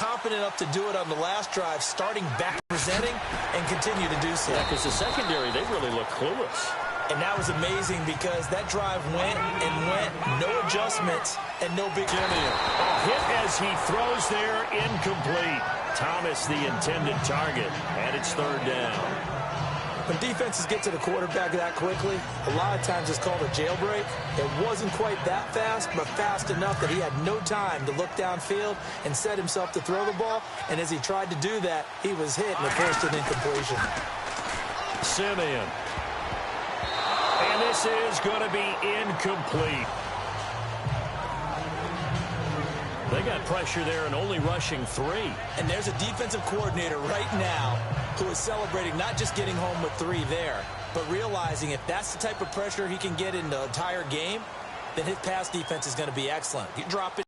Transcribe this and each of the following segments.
confident enough to do it on the last drive, starting back presenting and continue to do so. Yeah, because the secondary, they really look clueless. And that was amazing because that drive went and went, no adjustments and no big Jimmy. A hit as he throws there, incomplete. Thomas, the intended target, and it's third down. When defenses get to the quarterback that quickly, a lot of times it's called a jailbreak. It wasn't quite that fast, but fast enough that he had no time to look downfield and set himself to throw the ball. And as he tried to do that, he was hit and it forced an incompletion. Simeon. And this is going to be incomplete. They got pressure there and only rushing 3. And there's a defensive coordinator right now who is celebrating not just getting home with 3 there, but realizing if that's the type of pressure he can get in the entire game, then his pass defense is going to be excellent. You drop it.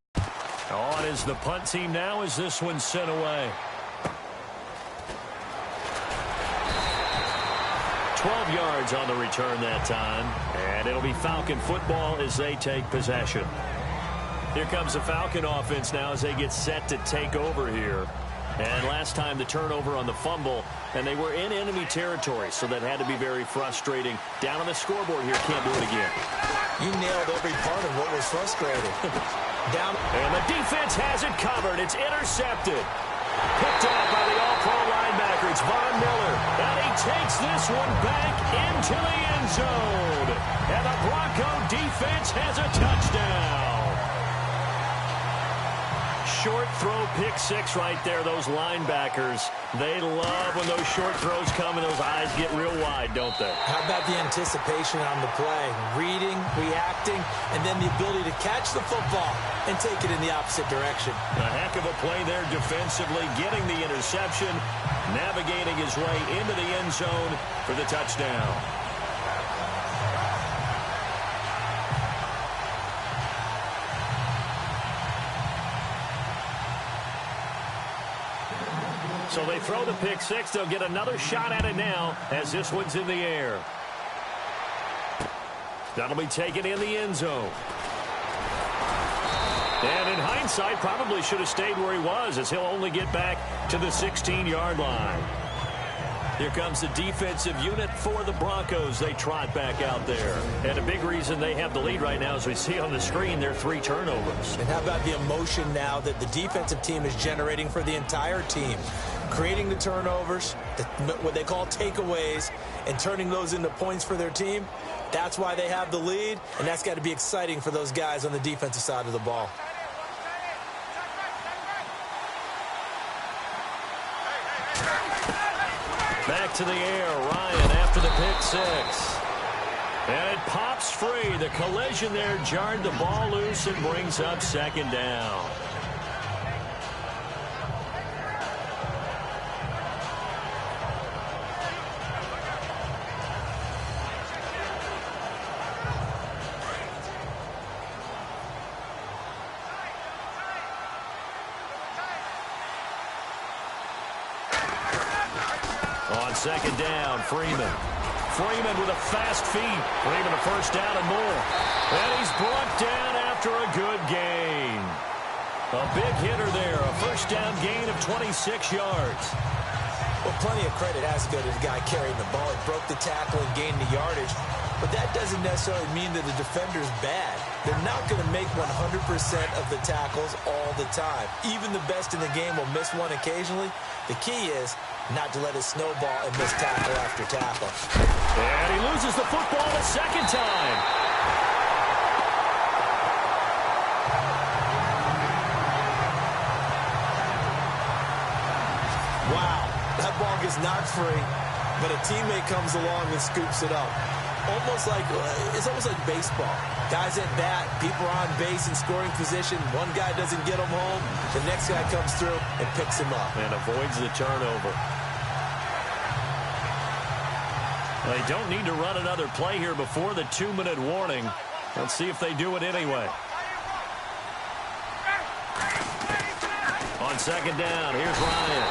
On is the punt team now as this one's sent away. 12 yards on the return that time, and it'll be Falcon football as they take possession. Here comes the Falcon offense now as they get set to take over here. And last time the turnover on the fumble, and they were in enemy territory, so that had to be very frustrating. Down on the scoreboard here, can't do it again. You nailed every part of what was frustrating. Down. And the defense has it covered. It's intercepted. Picked off by the all-pro linebacker. It's Von Miller. And he takes this one back into the end zone. And the Bronco defense has a touchdown. Short throw, pick 6 right there. Those linebackers, they love when those short throws come and those eyes get real wide, don't they? How about the anticipation on the play? Reading, reacting, and then the ability to catch the football and take it in the opposite direction. A heck of a play there defensively, getting the interception, navigating his way into the end zone for the touchdown. So they throw the pick 6. They'll get another shot at it now as this one's in the air. That'll be taken in the end zone. And in hindsight, probably should have stayed where he was as he'll only get back to the 16-yard line. Here comes the defensive unit for the Broncos. They trot back out there. And a big reason they have the lead right now, as we see on the screen, their 3 turnovers. And how about the emotion now that the defensive team is generating for the entire team? Creating the turnovers, what they call takeaways, and turning those into points for their team. That's why they have the lead, and that's got to be exciting for those guys on the defensive side of the ball. Back to the air, Ryan after the pick 6. And it pops free. The collision there jarred the ball loose and brings up second down. On second down, Freeman. Freeman with a fast feet. Freeman a first down and more. And he's brought down after a good gain. A big hitter there. A first down gain of 26 yards. Well, plenty of credit has to go to the guy carrying the ball. He broke the tackle and gained the yardage. But that doesn't necessarily mean that the defender's bad. They're not going to make 100% of the tackles all the time. Even the best in the game will miss one occasionally. The key is not to let it snowball and miss tackle after tackle. And he loses the football a second time. Wow, that ball gets knocked free, but a teammate comes along and scoops it up. It's almost like baseball. Guys at bat, people are on base in scoring position. One guy doesn't get him home. The next guy comes through and picks him up. And avoids the turnover. They don't need to run another play here before the 2-minute warning. Let's see if they do it anyway. On second down, here's Ryan.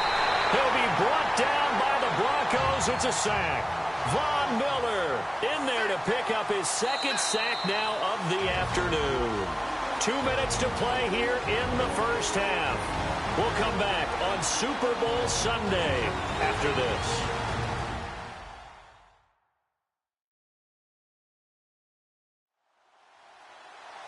He'll be brought down by the Broncos. It's a sack. Von Miller in there to pick up his second sack now of the afternoon. 2 minutes to play here in the first half. We'll come back on Super Bowl Sunday after this.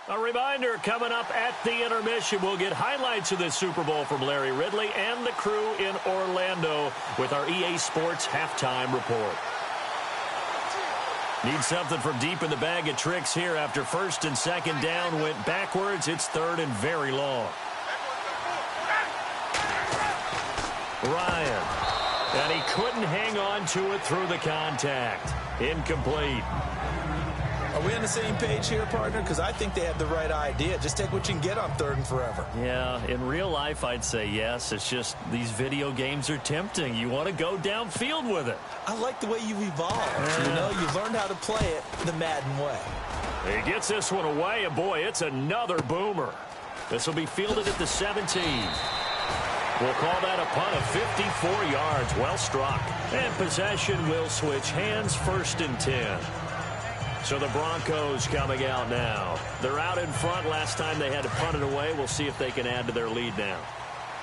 A reminder, coming up at the intermission, we'll get highlights of this Super Bowl from Larry Ridley and the crew in Orlando with our EA Sports halftime report. Need something from deep in the bag of tricks here after first and second down went backwards. It's third and very long. Ryan. And he couldn't hang on to it through the contact. Incomplete. Are we on the same page here, partner? Because I think they have the right idea. Just take what you can get on third and forever. Yeah, in real life, I'd say yes. It's just these video games are tempting. You want to go downfield with it. I like the way you've evolved. Yeah. You know, you've learned how to play it the Madden way. He gets this one away, and boy, it's another boomer. This will be fielded at the 17. We'll call that a punt of 54 yards. Well struck. And possession will switch hands, first and 10. So the Broncos coming out now. They're out in front. Last time they had to punt it away. We'll see if they can add to their lead now.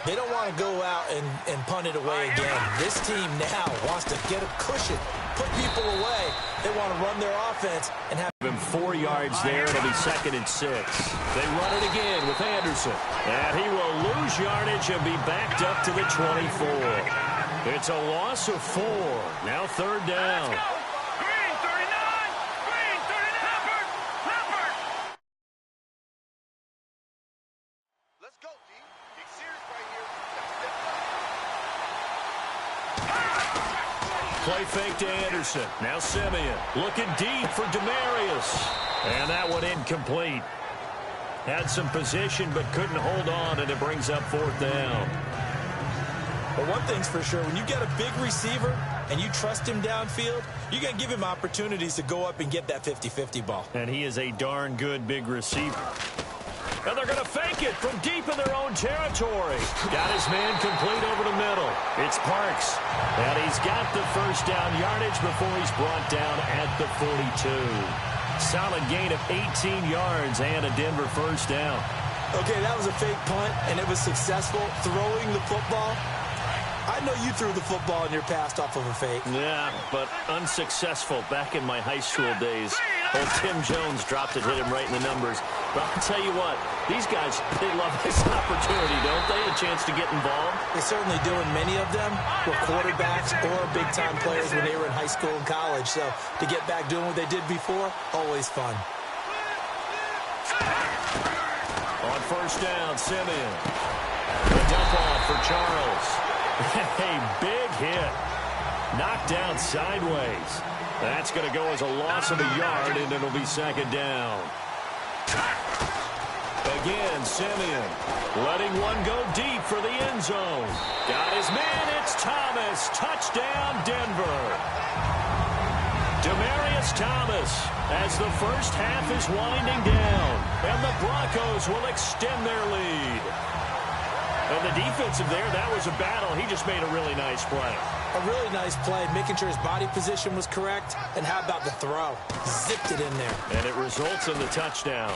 They don't want to go out and punt it away again. This team now wants to get a cushion, put people away. They want to run their offense and have him 4 yards there. It'll be second and 6. They run it again with Anderson. And he will lose yardage and be backed up to the 24. It's a loss of 4. Now third down. Play fake to Anderson. Now Simeon looking deep for Demarius. And that one incomplete. Had some position but couldn't hold on, and it brings up fourth down. But one thing's for sure, when you get a big receiver and you trust him downfield, you're going to give him opportunities to go up and get that 50-50 ball. And he is a darn good big receiver. And they're going to fake it from deep in their own territory. Got his man complete over the middle. It's Parks. And he's got the first down yardage before he's brought down at the 42. Solid gain of 18 yards and a Denver first down. Okay, that was a fake punt, and it was successful throwing the football. I know you threw the football in your past off of a fake. Yeah, but unsuccessful back in my high school days. Old Tim Jones dropped it, hit him right in the numbers. But I'll tell you what, these guys, they love this opportunity, don't they? A chance to get involved. They certainly do, and many of them were quarterbacks or big-time players when they were in high school and college. So to get back doing what they did before, always fun. On first down, Simeon. The dump off for Charles. A big hit. Knocked down sideways. That's going to go as a loss of a yard, and it'll be second down. Again, Simeon letting one go deep for the end zone. Got his man. It's Thomas. Touchdown, Denver. Demarius Thomas as the first half is winding down, and the Broncos will extend their lead. And the defensive there, that was a battle. He just made a really nice play. A really nice play, making sure his body position was correct. And how about the throw? Zipped it in there. And it results in the touchdown.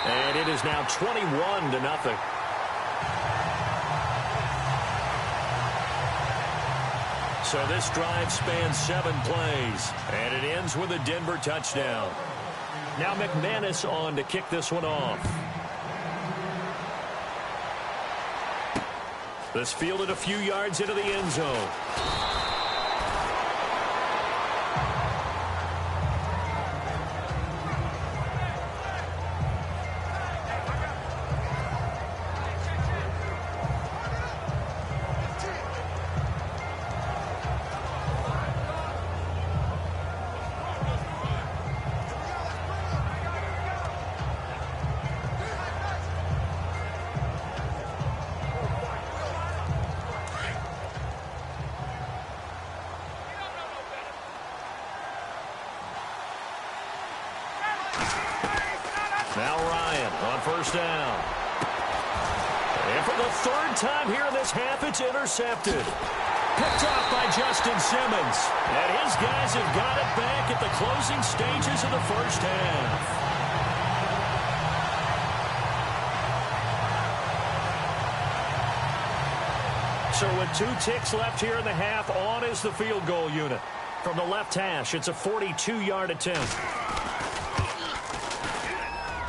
And it is now 21-0. So this drive spans 7 plays, and it ends with a Denver touchdown. Now McManus on to kick this one off. This fielded a few yards into the end zone. Now Ryan on first down. And for the third time here in this half, it's intercepted. Picked off by Justin Simmons. And his guys have got it back at the closing stages of the first half. So with 2 ticks left here in the half, on is the field goal unit. From the left hash, it's a 42-yard attempt.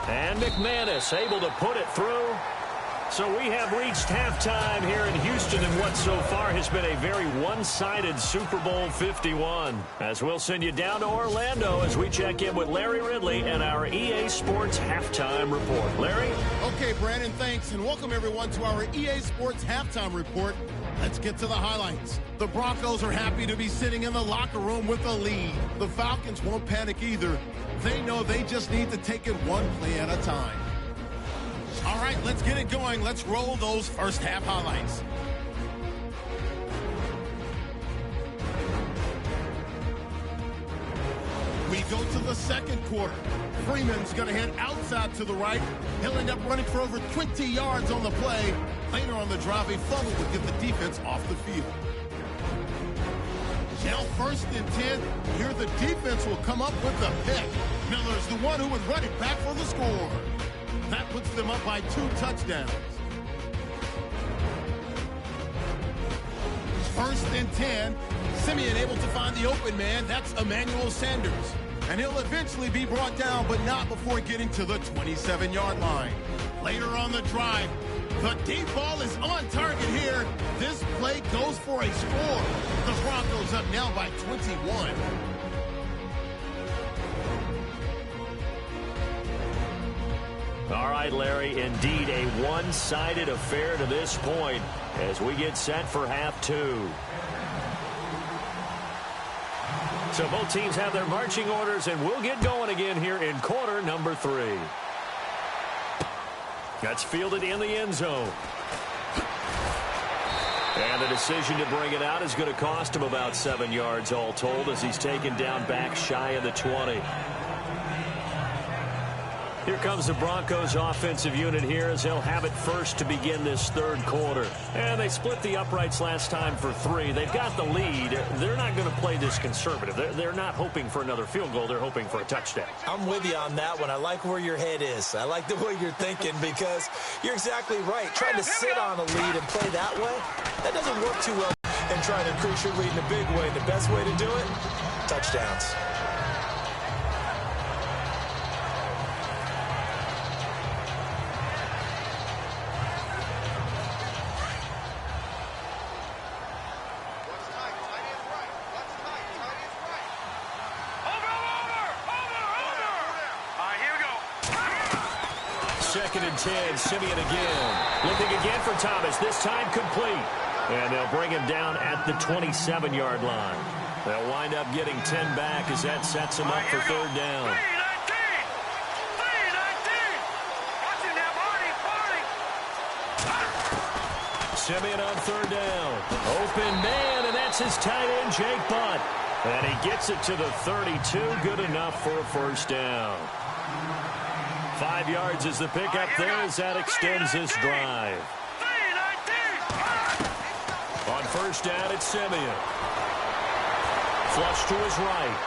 And McManus able to put it through. So we have reached halftime here in Houston in what so far has been a very one-sided Super Bowl 51. As we'll send you down to Orlando as we check in with Larry Ridley and our EA Sports Halftime Report. Larry? Okay, Brandon, thanks, and welcome everyone to our EA Sports Halftime Report. Let's get to the highlights. The Broncos are happy to be sitting in the locker room with a lead. The Falcons won't panic either. They know they just need to take it one play at a time. All right, let's get it going. Let's roll those first half highlights. We go to the second quarter. Freeman's going to head outside to the right. He'll end up running for over 20 yards on the play. Later on the drive, a fumble would get the defense off the field. Now 1st and 10. Here the defense will come up with the pick. Miller's the one who would run it back for the score. That puts them up by 2 touchdowns. 1st and 10. Simeon able to find the open man. That's Emmanuel Sanders. And he'll eventually be brought down, but not before getting to the 27-yard line. Later on the drive, the deep ball is on target here. This play goes for a score. The Broncos up now by 21. All right, Larry, indeed a one-sided affair to this point as we get set for half 2. So both teams have their marching orders, and we'll get going again here in quarter number 3. That's fielded in the end zone. And the decision to bring it out is going to cost him about 7 yards all told as he's taken down back shy of the 20. Here comes the Broncos offensive unit here as they'll have it first to begin this third quarter. And they split the uprights last time for 3. They've got the lead. They're not going to play this conservative. They're not hoping for another field goal. They're hoping for a touchdown. I'm with you on that one. I like where your head is. I like the way you're thinking because you're exactly right. Trying to sit on a lead and play that way, that doesn't work too well. And trying to increase your lead in a big way, the best way to do it, touchdowns. Second and 10, Simeon again. Looking again for Thomas, this time complete. And they'll bring him down at the 27-yard line. They'll wind up getting 10 back as that sets them up for third down. Simeon on third down. Open man, and that's his tight end, Jake Butt. And he gets it to the 32, good enough for a first down. 5 yards is the pickup there as that extends this drive. On first down, it's Simeon. Flush to his right.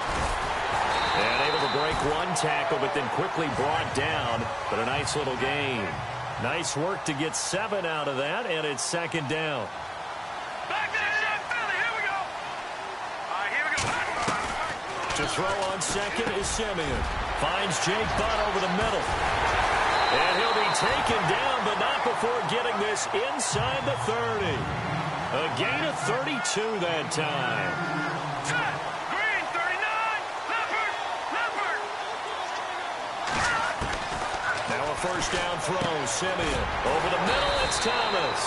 And able to break one tackle, but then quickly brought down. But a nice little gain. Nice work to get 7 out of that, and it's second down. To throw on second is Simeon. Finds Jake Butt over the middle. And he'll be taken down, but not before getting this inside the 30. A gain of 32 that time. Green, 39, Leopard. Now a first down throw, Simeon. Over the middle, it's Thomas.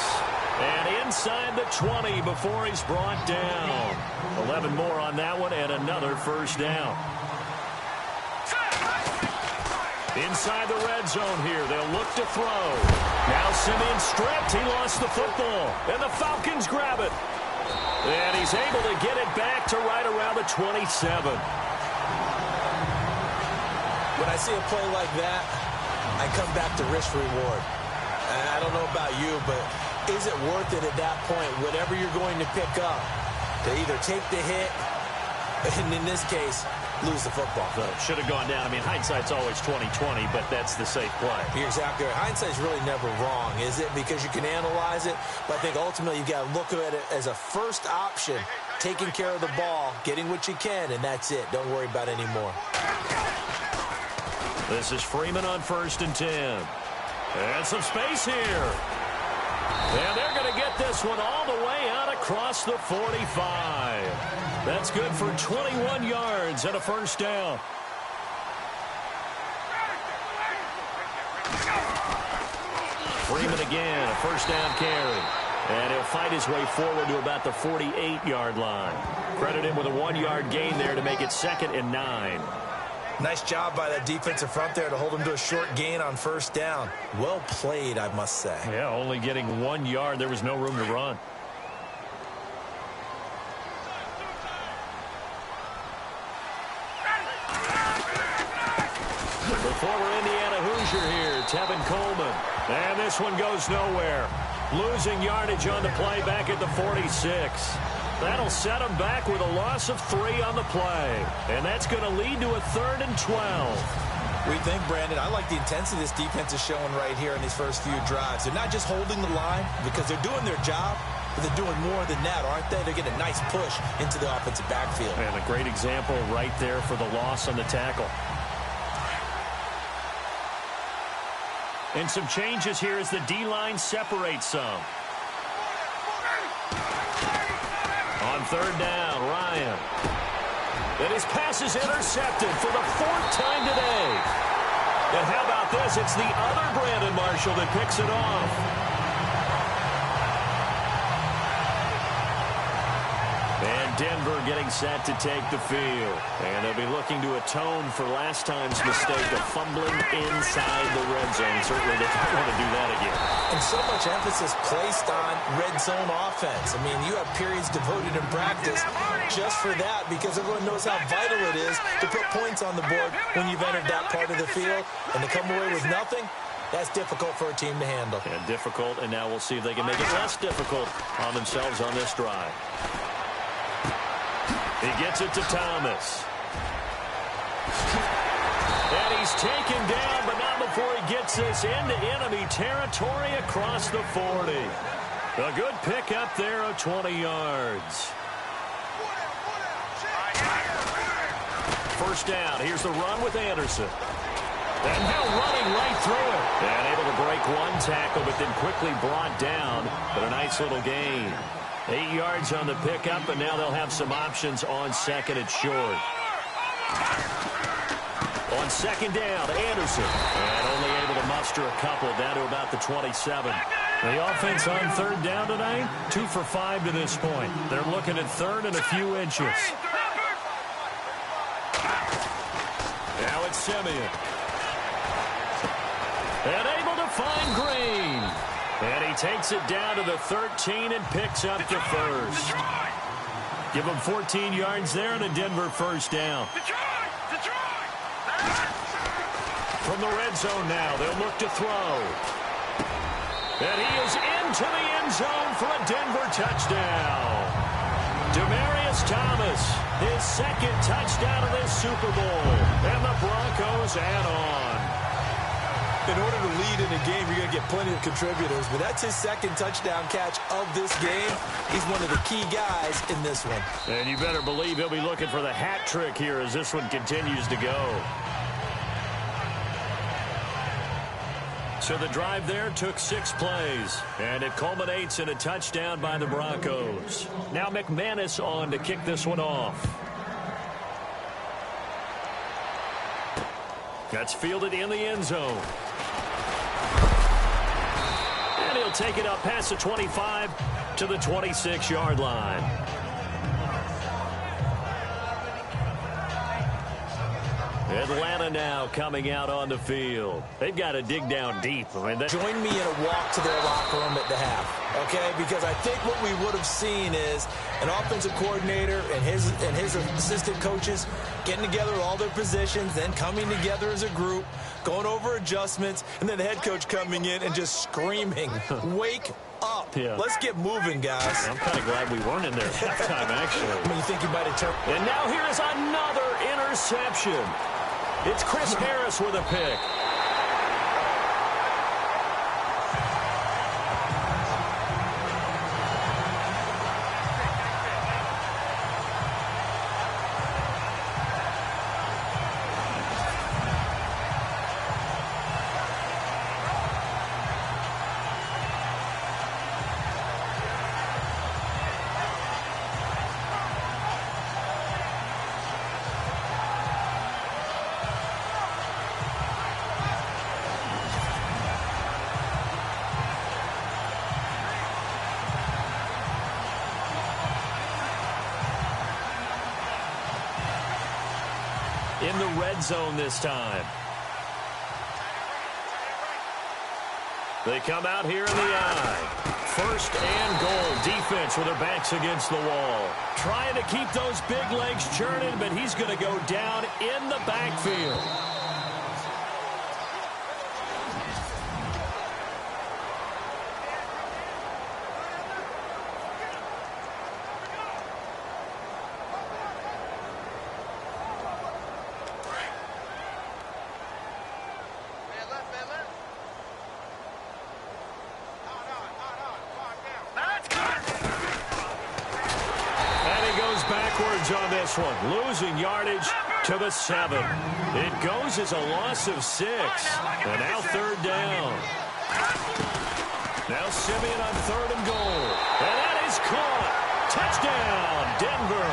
And inside the 20 before he's brought down. 11 more on that one and another first down. Inside the red zone here. They'll look to throw. Now Simeon stripped. He lost the football. And the Falcons grab it. And he's able to get it back to right around the 27. When I see a play like that, I come back to risk reward. And I don't know about you, but is it worth it at that point, whatever you're going to pick up, to either take the hit, and in this case, lose the football. Should have gone down. I mean, hindsight's always 20/20, but that's the safe play. You're exactly right. Hindsight's really never wrong, is it? Because you can analyze it, but I think ultimately you've got to look at it as a first option, taking care of the ball, getting what you can, and that's it. Don't worry about it anymore. This is Freeman on 1st and 10. And some space here. And they're going to get this one all the way out across the 45. That's good for 21 yards and a first down. Freeman again, a first down carry. And he'll fight his way forward to about the 48-yard line. Credit him with a 1-yard gain there to make it 2nd and 9. Nice job by that defensive front there to hold him to a short gain on first down. Well played, I must say. Yeah, only getting 1 yard. There was no room to run. The former Indiana Hoosier here, Tevin Coleman. And this one goes nowhere. Losing yardage on the play back at the 46. That'll set him back with a loss of 3 on the play. And that's going to lead to a 3rd and 12. We think, Brandon, I like the intensity this defense is showing right here in these first few drives. They're not just holding the line because they're doing their job, but they're doing more than that, aren't they? They're getting a nice push into the offensive backfield. And a great example right there for the loss on the tackle. And some changes here as the D-line separates some. On 3rd down, Ryan. And his pass is intercepted for the 4th time today. And how about this? It's the other Brandon Marshall that picks it off. And Denver getting set to take the field. And they'll be looking to atone for last time's mistake of fumbling inside the red zone. Certainly they don't want to do that again. And so much emphasis placed on red zone offense. I mean, you have periods devoted in practice just for that because everyone knows how vital it is to put points on the board when you've entered that part of the field. And to come away with nothing, that's difficult for a team to handle. And difficult, and now we'll see if they can make it less difficult on themselves on this drive. He gets it to Thomas. And he's taken down, but not before he gets this into enemy territory across the 40. A good pickup there of 20 yards. First down. Here's the run with Anderson. And now running right through it. And able to break one tackle, but then quickly brought down. But a nice little gain. 8 yards on the pickup, and now they'll have some options on 2nd and short. On 2nd down, Anderson. And only able to muster a couple down to about the 27. The offense on 3rd down tonight, 2 for 5 to this point. They're looking at 3rd and a few inches. Now it's Simeon. And able to find Green. And he takes it down to the 13 and picks up the first. Give him 14 yards there and a Denver first down. From the red zone now, they'll look to throw. And he is into the end zone for a Denver touchdown. Demaryius Thomas, his 2nd touchdown of this Super Bowl. And the Broncos add on. In order to lead in a game, you're going to get plenty of contributors, but that's his 2nd touchdown catch of this game. He's one of the key guys in this one. And you better believe he'll be looking for the hat trick here as this one continues to go. So the drive there took 6 plays, and it culminates in a touchdown by the Broncos. Now McManus on to kick this one off. That's fielded in the end zone. And he'll take it up past the 25 to the 26-yard line. Atlanta now coming out on the field. They've got to dig down deep. I mean, join me in a walk to their locker room at the half, okay? Because I think what we would have seen is an offensive coordinator and his assistant coaches getting together all their positions, then coming together as a group, going over adjustments, and then the head coach coming in and just screaming, "Wake up. Yeah. Let's get moving, guys. I'm kind of glad we weren't in there at halftime, actually. I mean, you think you might have turned. And now here is another interception. It's Chris Harris with a pick. In the red zone this time. They come out here in the eye. First and goal. Defense with their backs against the wall. Trying to keep those big legs churning, but he's going to go down in the backfield. On this one, losing yardage to the 7. It goes as a loss of 6. And now third down. Now Simeon on third and goal. And that is caught. Touchdown, Denver.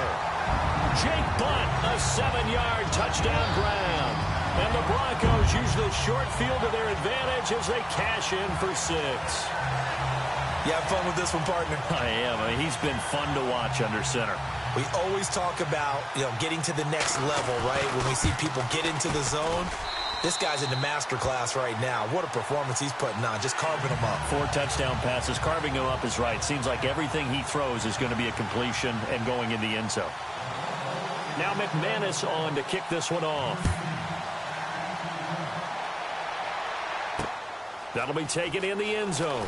Jake Butt, a 7-yard touchdown grab. And the Broncos use the short field to their advantage as they cash in for 6. You have fun with this one, partner? I am. I mean, he's been fun to watch under center. We always talk about, getting to the next level, right? When we see people get into the zone, this guy's in the master class right now. What a performance he's putting on, just carving them up. 4 touchdown passes. Carving them up is right. Seems like everything he throws is going to be a completion and going in the end zone. Now McManus on to kick this one off. That'll be taken in the end zone.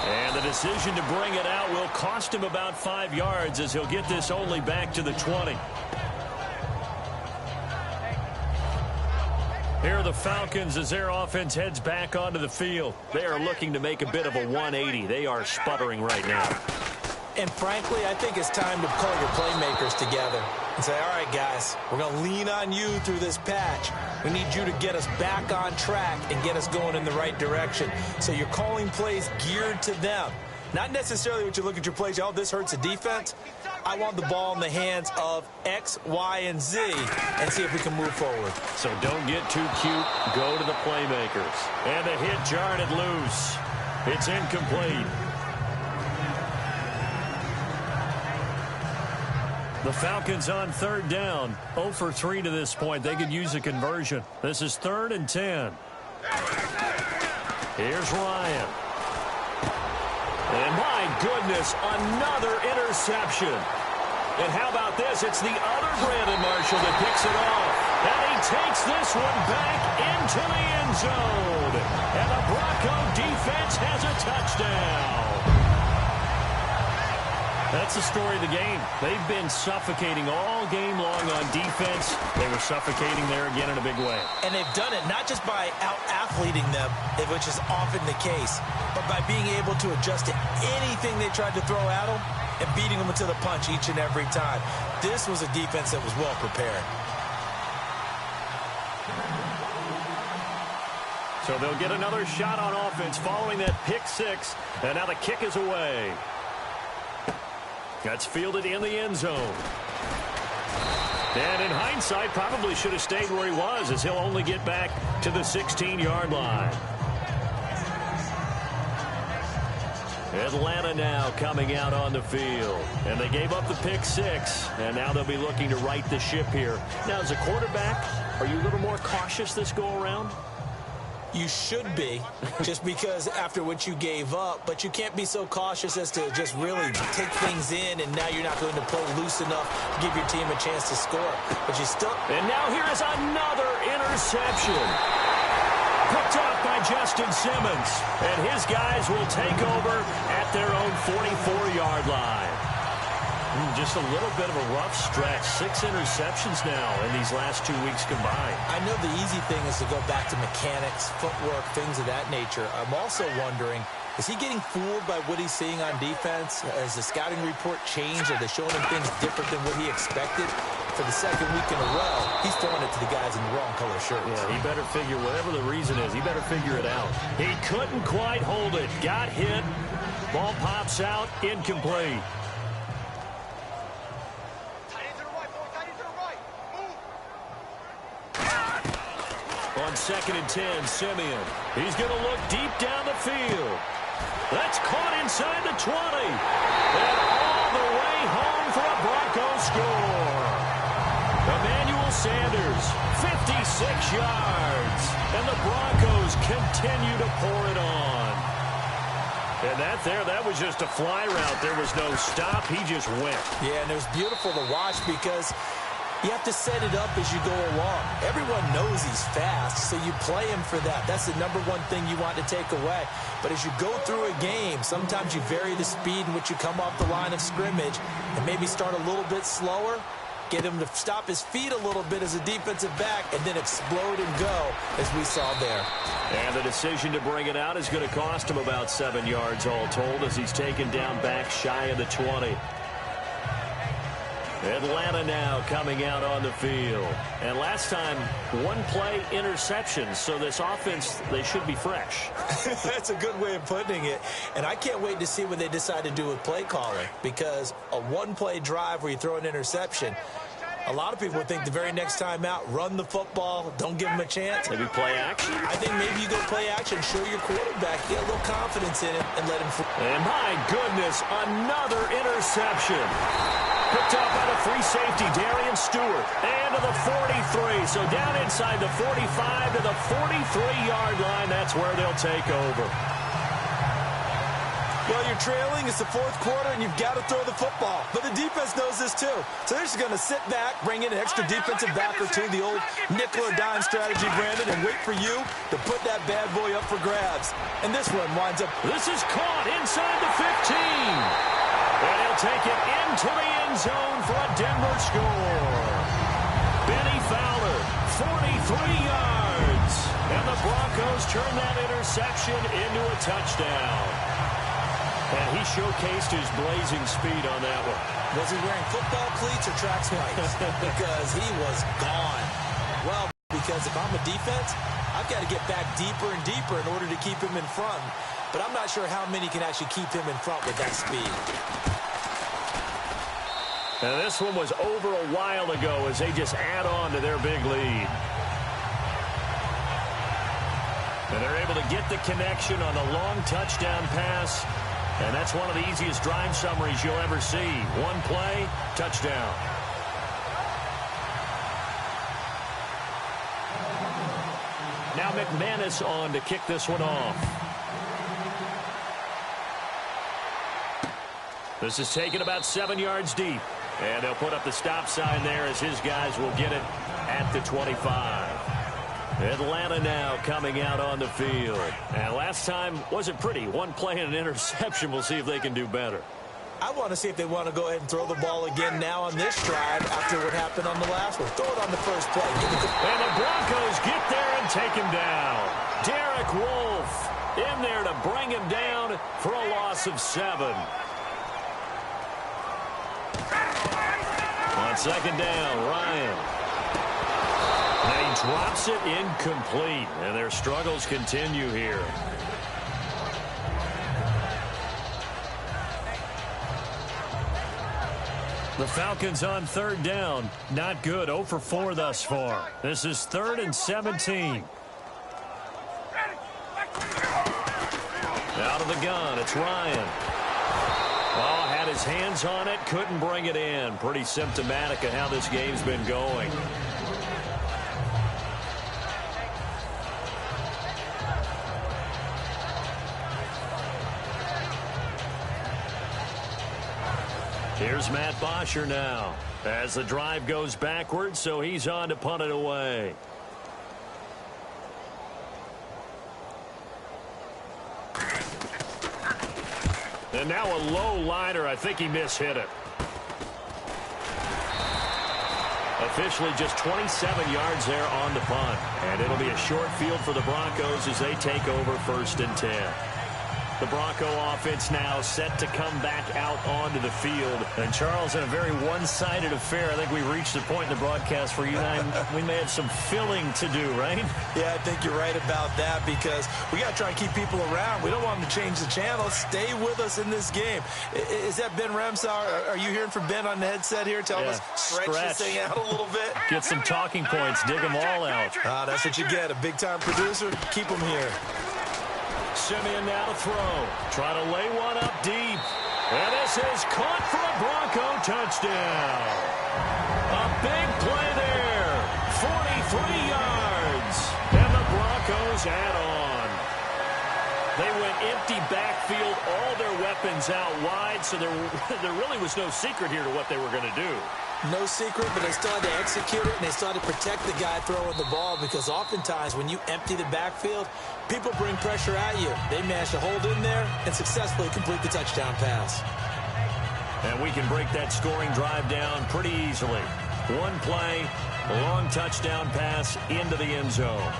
And the decision to bring it out will cost him about 5 yards as he'll get this only back to the 20. Here are the Falcons as their offense heads back onto the field. They are looking to make a bit of a 180. They are sputtering right now. And frankly, I think it's time to pull your playmakers together and say, all right, guys, we're going to lean on you through this patch. We need you to get us back on track and get us going in the right direction. So you're calling plays geared to them. Not necessarily what you look at your plays, oh, this hurts the defense. I want the ball in the hands of X, Y, and Z and see if we can move forward. So don't get too cute. Go to the playmakers. And the hit jarred it loose. It's incomplete. The Falcons on third down. 0 for 3 to this point. They could use a conversion. This is 3rd and 10. Here's Ryan. And my goodness, another interception. And how about this? It's the other Brandon Marshall that picks it off. And he takes this one back into the end zone. And the Bronco defense has a touchdown. That's the story of the game. They've been suffocating all game long on defense. They were suffocating there again in a big way. And they've done it not just by out-athleting them, which is often the case, but by being able to adjust to anything they tried to throw at them and beating them to the punch each and every time. This was a defense that was well prepared. So they'll get another shot on offense following that pick 6. And now the kick is away. That's fielded in the end zone. And in hindsight, probably should have stayed where he was as he'll only get back to the 16-yard line. Atlanta now coming out on the field. And they gave up the pick 6. And now they'll be looking to right the ship here. Now, as a quarterback, are you a little more cautious this go-around? You should be, just because after what you gave up, but you can't be so cautious as to just really take things in, and now you're not going to play loose enough to give your team a chance to score. But you still... And now here is another interception. Picked off by Justin Simmons. And his guys will take over at their own 44-yard line. Just a little bit of a rough stretch. 6 interceptions now in these last 2 weeks combined. I know the easy thing is to go back to mechanics, footwork, things of that nature. I'm also wondering, is he getting fooled by what he's seeing on defense? Has the scouting report changed? Are they showing him things different than what he expected? For the second week in a row, he's throwing it to the guys in the wrong color shirts. Yeah, he better figure, whatever the reason is, he better figure it out. He couldn't quite hold it. Got hit. Ball pops out. Incomplete. On 2nd and 10, Simeon. He's going to look deep down the field. That's caught inside the 20. And all the way home for a Broncos score. Emmanuel Sanders, 56 yards. And the Broncos continue to pour it on. And that was just a fly route. There was no stop. He just went. Yeah, and it was beautiful to watch because you have to set it up as you go along. Everyone knows he's fast, so you play him for that. That's the number one thing you want to take away. But as you go through a game, sometimes you vary the speed in which you come off the line of scrimmage and maybe start a little bit slower, get him to stop his feet a little bit as a defensive back, and then explode and go, as we saw there. And the decision to bring it out is going to cost him about 7 yards all told as he's taken down back shy of the 20. Atlanta now coming out on the field. And last time, 1-play interception. So this offense, they should be fresh. That's a good way of putting it. And I can't wait to see what they decide to do with play calling. Because a 1-play drive where you throw an interception, a lot of people would think the very next time out, run the football, don't give them a chance. Maybe play action? I think maybe you go play action, show your quarterback, get a little confidence in it, and let him. And my goodness, another interception. Picked up by the free safety, Darian Stewart. And to the 43. So down inside the 45 to the 43-yard line. That's where they'll take over. Well, you're trailing. It's the fourth quarter, and you've got to throw the football. But the defense knows this, too. So they're just going to sit back, bring in an extra defensive back or two, the old nickel or dime strategy, Brandon, and wait for you to put that bad boy up for grabs. And this one winds up. This is caught inside the 15. And he'll take it into the end zone for a Denver score. Benny Fowler, 43 yards. And the Broncos turn that interception into a touchdown. And he showcased his blazing speed on that one. Was he wearing football cleats or track spikes? Because he was gone. Well, because if I'm a defense, I've got to get back deeper and deeper in order to keep him in front. But I'm not sure how many can actually keep him in front with that speed. And this one was over a while ago as they just add on to their big lead. And they're able to get the connection on the long touchdown pass. And that's one of the easiest drive summaries you'll ever see. 1 play, touchdown. Now McManus on to kick this one off. This is taken about 7 yards deep. And they'll put up the stop sign there as his guys will get it at the 25. Atlanta now coming out on the field. And last time wasn't pretty. 1 play and an interception. We'll see if they can do better. I want to see if they want to go ahead and throw the ball again now on this drive after what happened on the last one. Throw it on the first play. And the Broncos get there and take him down. Derek Wolfe in there to bring him down for a loss of 7. On 2nd down, Ryan. And he drops it incomplete. And their struggles continue here. The Falcons on 3rd down. Not good. 0 for 4 thus far. This is 3rd and 17. Out of the gun, it's Ryan. Oh, had his hands on it, couldn't bring it in. Pretty symptomatic of how this game's been going. Here's Matt Bosher now as the drive goes backwards, so he's on to punt it away. And now a low liner. I think he mishit it. Officially just 27 yards there on the punt. And it'll be a short field for the Broncos as they take over 1st and 10. The Bronco offense now set to come back out onto the field. And, Charles, in a very one-sided affair, I think we reached the point in the broadcast where you and I, we may have some filling to do, right? Yeah, I think you're right about that because we got to try and keep people around. We don't want them to change the channel. Stay with us in this game. Is that Ben Ramsauer? Are you hearing from Ben on the headset here? Tell us, stretch this thing out a little bit. Get some talking points. Dig them all out. That's what you get. A big-time producer. Keep them here. Simeon now to throw. Try to lay one up deep. And this is caught for a Bronco touchdown. A big play there. 43 yards. And the Broncos add on. They went empty backfield, all their weapons out wide, so there really was no secret here to what they were going to do. No secret, but they still had to execute it, and they still had to protect the guy throwing the ball because oftentimes when you empty the backfield, people bring pressure at you. They managed to hold in there and successfully complete the touchdown pass. And we can break that scoring drive down pretty easily. One play, a long touchdown pass into the end zone.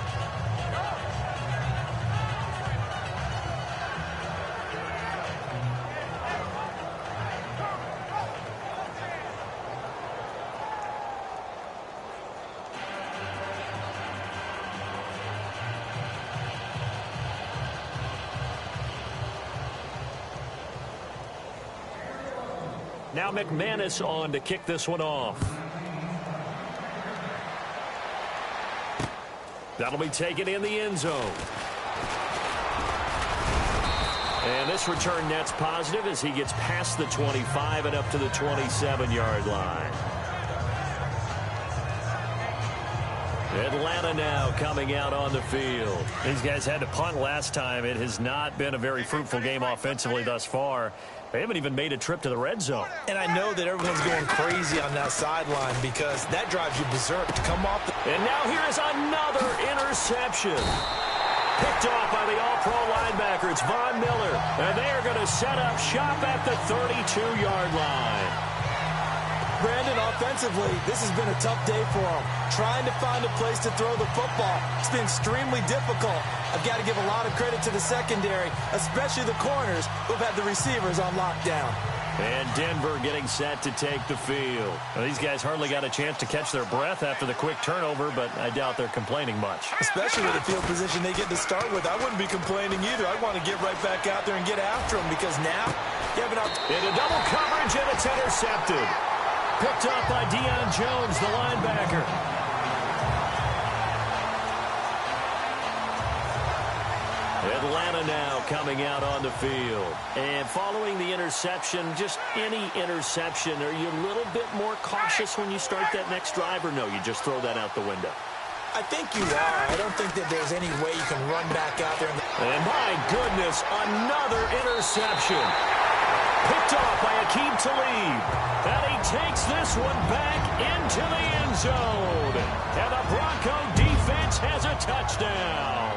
Now McManus on to kick this one off. That'll be taken in the end zone. And this return net's positive as he gets past the 25 and up to the 27-yard line. Atlanta now coming out on the field. These guys had to punt last time. It has not been a very fruitful game offensively thus far. They haven't even made a trip to the red zone. And I know that everyone's going crazy on that sideline because that drives you berserk to come off the... And now here is another interception. Picked off by the all-pro linebacker. It's Von Miller. And they are going to set up shop at the 32-yard line. Brandon, offensively, this has been a tough day for him. Trying to find a place to throw the football. It's been extremely difficult. I've got to give a lot of credit to the secondary, especially the corners who've had the receivers on lockdown. And Denver getting set to take the field. Now, these guys hardly got a chance to catch their breath after the quick turnover, but I doubt they're complaining much. Especially with the field position they get to start with. I wouldn't be complaining either. I want to get right back out there and get after them because now you have an opportunity. Into double coverage, and it's intercepted. Picked up by Deion Jones, the linebacker. Atlanta now coming out on the field. And following the interception, just any interception, are you a little bit more cautious when you start that next drive, or no, you just throw that out the window? I think you are. I don't think that there's any way you can run back out there. And my goodness, another interception. Picked off by Aqib Talib. And he takes this one back into the end zone. And the Bronco defense has a touchdown.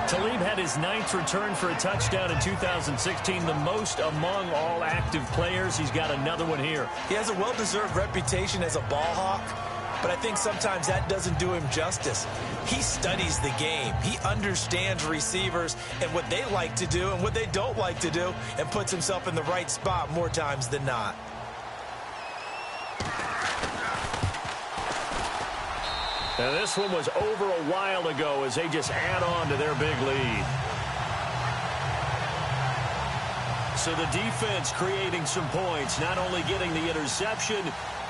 Talib had his 9th return for a touchdown in 2016, the most among all active players. He's got another one here. He has a well-deserved reputation as a ball hawk, but I think sometimes that doesn't do him justice. He studies the game. He understands receivers and what they like to do and what they don't like to do and puts himself in the right spot more times than not. Now this one was over a while ago as they just add on to their big lead. So the defense creating some points, not only getting the interception,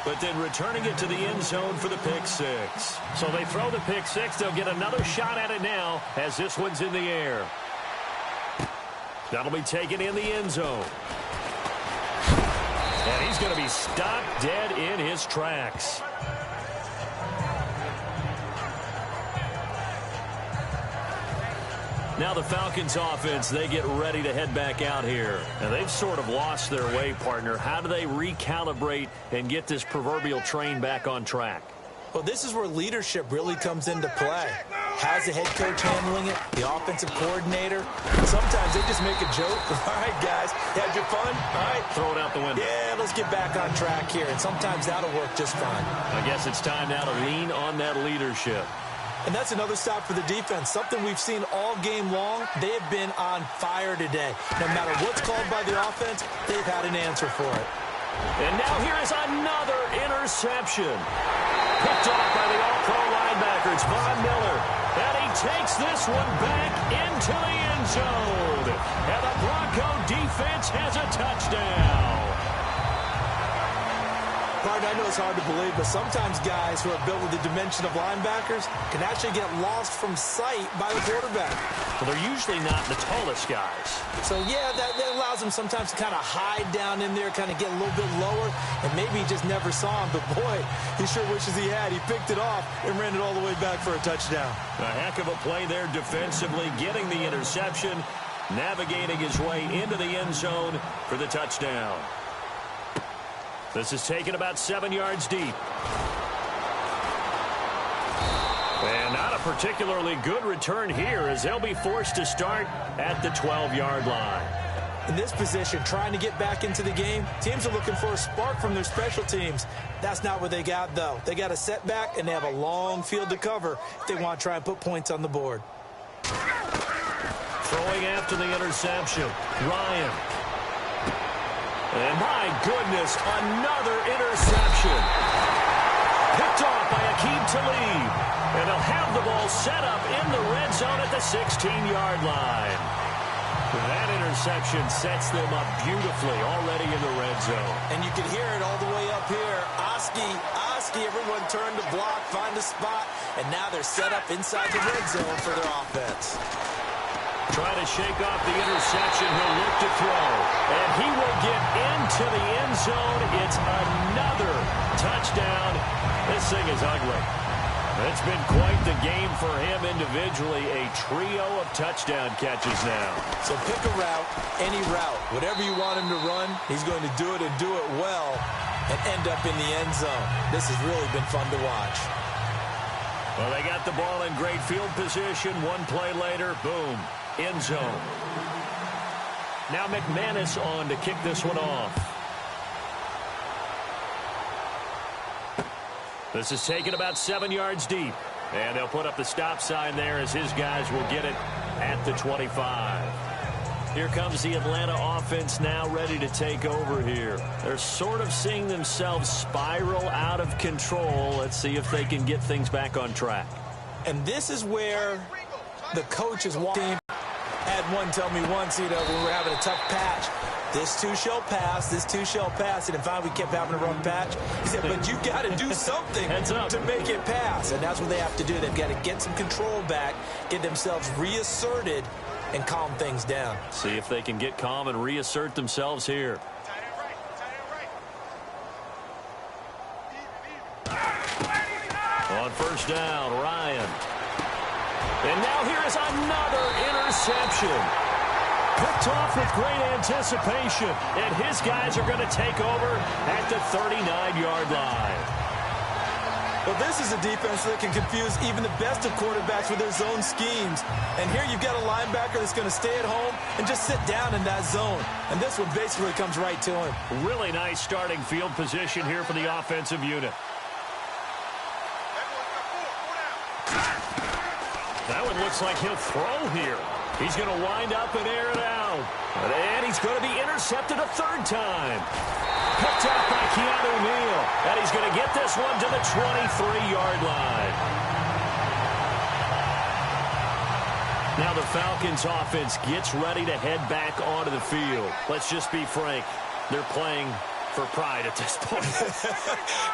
but then returning it to the end zone for the pick six. So they throw the pick six. They'll get another shot at it now as this one's in the air. That'll be taken in the end zone. And he's going to be stopped dead in his tracks. Now the Falcons offense, they get ready to head back out here. Now they've sort of lost their way, partner. How do they recalibrate and get this proverbial train back on track? Well, this is where leadership really comes into play. How's the head coach handling it? The offensive coordinator? Sometimes they just make a joke. All right, guys, had your fun? All right. Throw it out the window. Yeah, let's get back on track here. And sometimes that'll work just fine. I guess it's time now to lean on that leadership. And that's another stop for the defense. Something we've seen all game long. They have been on fire today. No matter what's called by the offense, they've had an answer for it. And now here is another interception. Picked off by the all-pro linebacker. It's Von Miller. And he takes this one back into the end zone. And the Bronco defense has a touchdown. Partner, I know it's hard to believe, but sometimes guys who are built with the dimension of linebackers can actually get lost from sight by the quarterback. Well, they're usually not the tallest guys. So, yeah, that allows them sometimes to kind of hide down in there, kind of get a little bit lower, and maybe he just never saw him. But, boy, he sure wishes he had. He picked it off and ran it all the way back for a touchdown. A heck of a play there defensively, getting the interception, navigating his way into the end zone for the touchdown. This is taken about 7 yards deep. And not a particularly good return here as they'll be forced to start at the 12-yard line. In this position, trying to get back into the game, teams are looking for a spark from their special teams. That's not what they got, though. They got a setback, and they have a long field to cover if they want to try and put points on the board. Throwing after the interception, Ryan. And my goodness, another interception. Picked off by Akeem Talib. And they'll have the ball set up in the red zone at the 16-yard line. That interception sets them up beautifully already in the red zone. And you can hear it all the way up here. Oski, everyone turned to block, find a spot, and now they're set up inside the red zone for their offense. Trying to shake off the interception. He'll look to throw. And he will get into the end zone. It's another touchdown. This thing is ugly. It's been quite the game for him individually. A trio of touchdown catches now. So pick a route, any route. Whatever you want him to run, he's going to do it and do it well and end up in the end zone. This has really been fun to watch. Well, they got the ball in great field position. One play later, boom. End zone. Now McManus on to kick this one off. This is taken about 7 yards deep. And they'll put up the stop sign there as his guys will get it at the 25. Here comes the Atlanta offense now ready to take over here. They're sort of seeing themselves spiral out of control. Let's see if they can get things back on track. And this is where the coach is walking. Had one tell me once, when we were having a tough patch, this too shall pass, this too shall pass. And finally we kept having a rough patch. He said, but you got to do something to make it pass. And that's what they have to do. They've got to get some control back, get themselves reasserted, and calm things down. See if they can get calm and reassert themselves here. On first down, Ryan. And now here is another interception. Picked off with great anticipation. And his guys are going to take over at the 39-yard line. Well, this is a defense that can confuse even the best of quarterbacks with their zone schemes. And here you've got a linebacker that's going to stay at home and just sit down in that zone. And this one basically comes right to him. Really nice starting field position here for the offensive unit. That one looks like he'll throw here. He's going to wind up and air it out. And he's going to be intercepted a third time. Picked up by Keanu Neal. And he's going to get this one to the 23-yard line. Now the Falcons offense gets ready to head back onto the field. Let's just be frank. They're playing for pride at this point.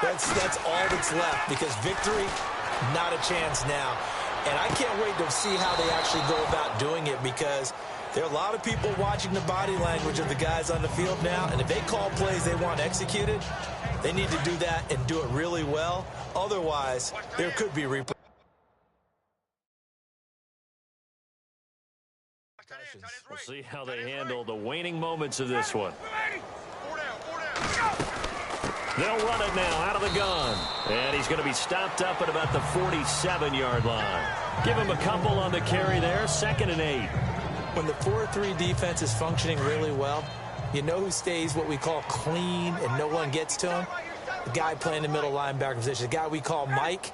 That's all that's left, because victory, not a chance now. And I can't wait to see how they actually go about doing it, because there are a lot of people watching the body language of the guys on the field now, and if they call plays they want executed, they need to do that and do it really well. Otherwise, there could be repercussions. We'll see how they handle the waning moments of this one. They'll run it now out of the gun. And he's going to be stopped up at about the 47-yard line. Give him a couple on the carry there. 2nd and 8. When the 4-3 defense is functioning really well, you know who stays what we call clean and no one gets to him? The guy playing the middle linebacker position, the guy we call Mike.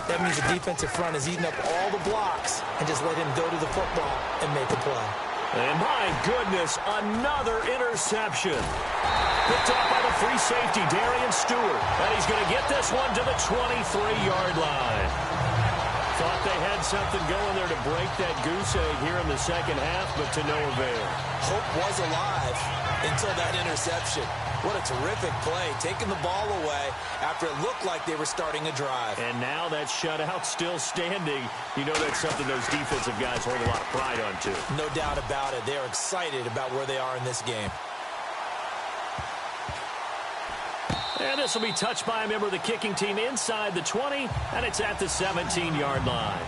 That means the defensive front is eating up all the blocks and just let him go to the football and make a play. And my goodness, another interception. Picked up by the free safety, Darian Stewart. And he's going to get this one to the 23-yard line. Thought they had something going there to break that goose egg here in the second half, but to no avail. Hope was alive until that interception. What a terrific play, taking the ball away after it looked like they were starting a drive. And now that shutout still standing. You know that's something those defensive guys hold a lot of pride on, too. No doubt about it. They're excited about where they are in this game. And this will be touched by a member of the kicking team inside the 20, and it's at the 17-yard line.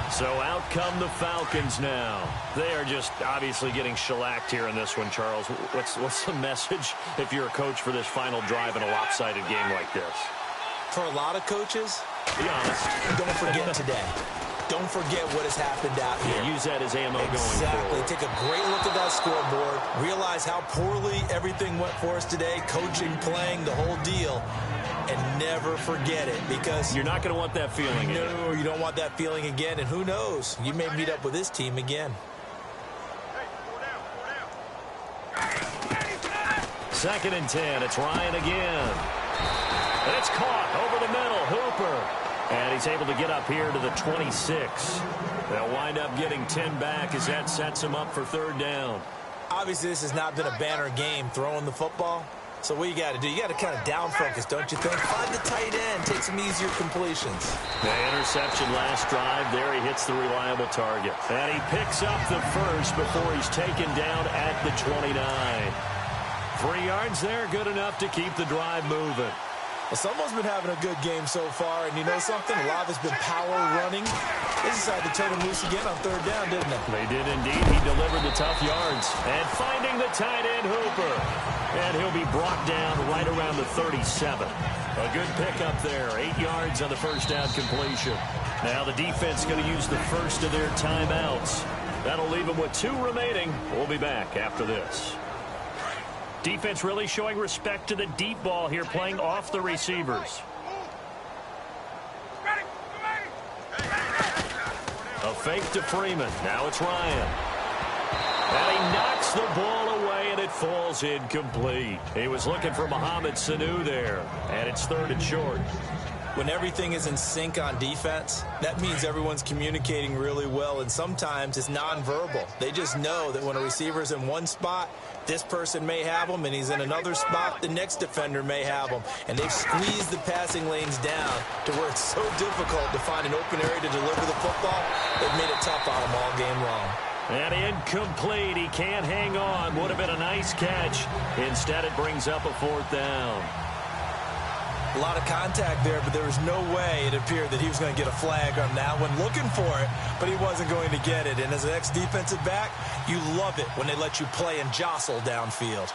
So out come the Falcons now. They are just obviously getting shellacked here in this one, Charles. What's the message if you're a coach for this final drive in a lopsided game like this? For a lot of coaches, be honest, don't forget today. Don't forget what has happened out here. Yeah, use that as ammo going forward. Exactly. Take a great look at that scoreboard. Realize how poorly everything went for us today. Coaching, playing, the whole deal. And never forget it, because you're not going to want that feeling again. No, you don't want that feeling again. And who knows? You may meet up with this team again. 2nd and 10. It's Ryan again. And it's caught over the middle. Hooper. And he's able to get up here to the 26. They'll wind up getting 10 back as that sets him up for 3rd down. Obviously, this has not been a banner game throwing the football. So what you got to do, you got to kind of down focus, don't you think? Find the tight end, take some easier completions. The interception last drive. There he hits the reliable target. And he picks up the first before he's taken down at the 29. 3 yards there, good enough to keep the drive moving. Well, someone's been having a good game so far, and you know something? A lot has been power running. They decided to turn him loose again on 3rd down, didn't they? They did indeed. He delivered the tough yards. And finding the tight end, Hooper. And he'll be brought down right around the 37. A good pickup there. 8 yards on the first down completion. Now the defense going to use the first of their timeouts. That'll leave them with 2 remaining. We'll be back after this. Defense really showing respect to the deep ball here, playing off the receivers. A fake to Freeman. Now it's Ryan. And he knocks the ball away, and it falls incomplete. He was looking for Mohamed Sanu there, and it's 3rd and short. When everything is in sync on defense, that means everyone's communicating really well, and sometimes it's nonverbal. They just know that when a receiver's in one spot, this person may have him, and he's in another spot, the next defender may have him. And they've squeezed the passing lanes down to where it's so difficult to find an open area to deliver the football. They've made it tough on him all game long. And incomplete. He can't hang on. Would have been a nice catch. Instead, it brings up a 4th down. A lot of contact there, but there was no way it appeared that he was going to get a flag on that one. Looking for it, but he wasn't going to get it. And as an ex-defensive back, you love it when they let you play and jostle downfield.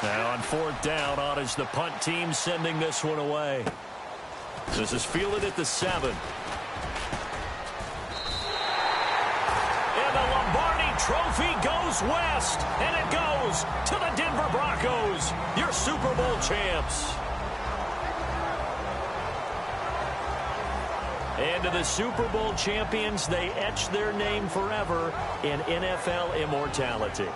Now on 4th down, on is the punt team sending this one away. This is fielded at the 7. And the Lombardi Trophy goes west, and it goes to the Denver Broncos, your Super Bowl champs. And to the Super Bowl champions, they etch their name forever in NFL immortality.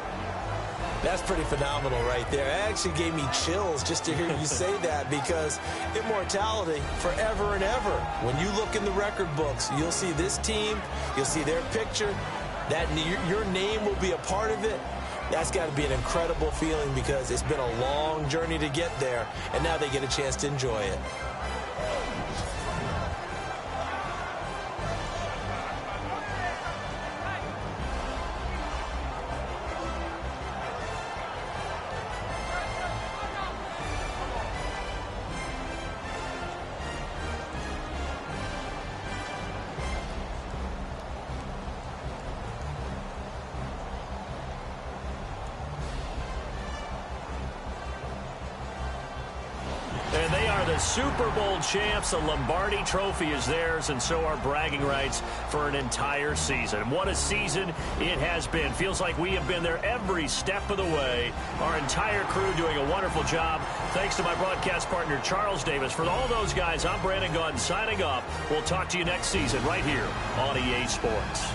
That's pretty phenomenal right there. It actually gave me chills just to hear you say that, because immortality forever and ever. When you look in the record books, you'll see this team, you'll see their picture, that your name will be a part of it. That's got to be an incredible feeling, because it's been a long journey to get there, and now they get a chance to enjoy it. And they the Super Bowl champs. The Lombardi Trophy is theirs, and so are bragging rights for an entire season. What a season it has been. Feels like we have been there every step of the way. Our entire crew doing a wonderful job. Thanks to my broadcast partner, Charles Davis. For all those guys, I'm Brandon Gaudin signing off. We'll talk to you next season right here on EA Sports.